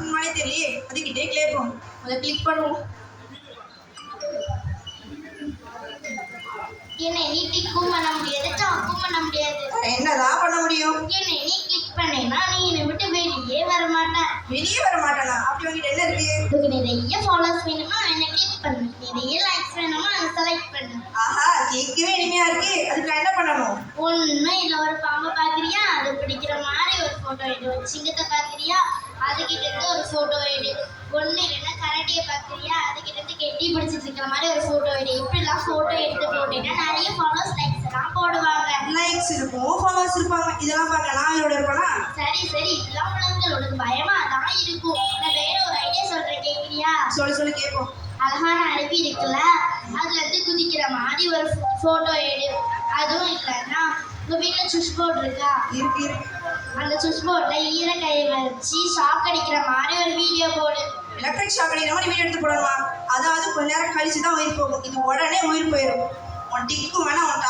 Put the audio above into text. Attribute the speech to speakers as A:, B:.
A: உண்மையே தெரியலையே, அதுக்கிட்டே கேட்போம். அதை கிளிக் பண்ணுவோம்.
B: என்னை நீ டிக்கும் பண்ண முடியாது, டாக்கும் பண்ண முடியாது.
A: என்னதான் பண்ண முடியும்?
B: என்னை நீ கிளிக் பண்ணேன்னா நீ என்னை விட்டு வெளியே வர மாட்டேன்.
A: வெளியே வர மாட்டானா? அப்படி உங்ககிட்ட என்ன இருக்கு?
B: உனக்கு நிறைய ஃபாலோஸ் வேணுமா, என்னை கிளிக் பண்ணு. நிறைய லைக்ஸ் வேணுமா, அதை செலக்ட் பண்ணு.
A: ஆஹா, கேட்கவே இனிமையா இருக்கு. அதுக்கு நான் என்ன பண்ணணும்?
B: ஒன்றும் இல்லை, ஒரு பாம்பை பார்க்குறியா, அது பிடிக்கிற மாதிரி ஒரு ஃபோட்டோ எடு. ஒரு சிங்கத்தை பார்க்குறியா, அதுக்கிட்ட இருந்து ஒரு ஃபோட்டோ எடு. ஒன்று இல்லைன்னா கரடியை பார்க்குறியா, அதுக்கிட்ட இருந்து கெட்டி பிடிச்சிட்டு இருக்கிற மாதிரி ஒரு ஃபோட்டோ எடு. இப்படிலாம் ஃபோட்டோ எடுத்து போட்டேன்னா நிறைய ஃபாலோஸ் லைக்ஸ் எல்லாம் போடுவாங்க.
A: லைக்ஸ் இருக்கும், ஃபாலோவர்ஸ் இருப்பாங்க. இதெல்லாம் பார்க்க நான் இவரோட இருப்பேனா?
B: சரி சரி, இதெல்லாம் உலகங்கள் உனக்கு பயமா தான் இருக்கும். நான் வேற ஒரு ஐடியா சொல்றேன், கேட்குறியா?
A: சொல்லி கேட்போம்.
B: அழகான அருவி இருக்குல்ல, அதுல இருந்து குதிக்கிற மாதிரி ஒரு ஃபோட்டோ எடு. அதுவும் இல்லைன்னா உங்க வீட்டில் சுவிட்ச் போர்டு இருக்கா?
A: இருக்கு.
B: அந்த சுவிட்ச் போர்டில் ஈரக்கையை வச்சு ஷாக் அடிக்கிற மாதிரி ஒரு வீடியோ போடு.
A: எலக்ட்ரிக் ஷாக் அடிக்கிற மாதிரி வீடியோ எடுத்து போடணுமா? அதாவது கொஞ்ச நேரம் கழிச்சு தான் உயிர் போகும். இது உடனே உயிர் போயிடும். உன் டிக்கும் வேணாம், உன்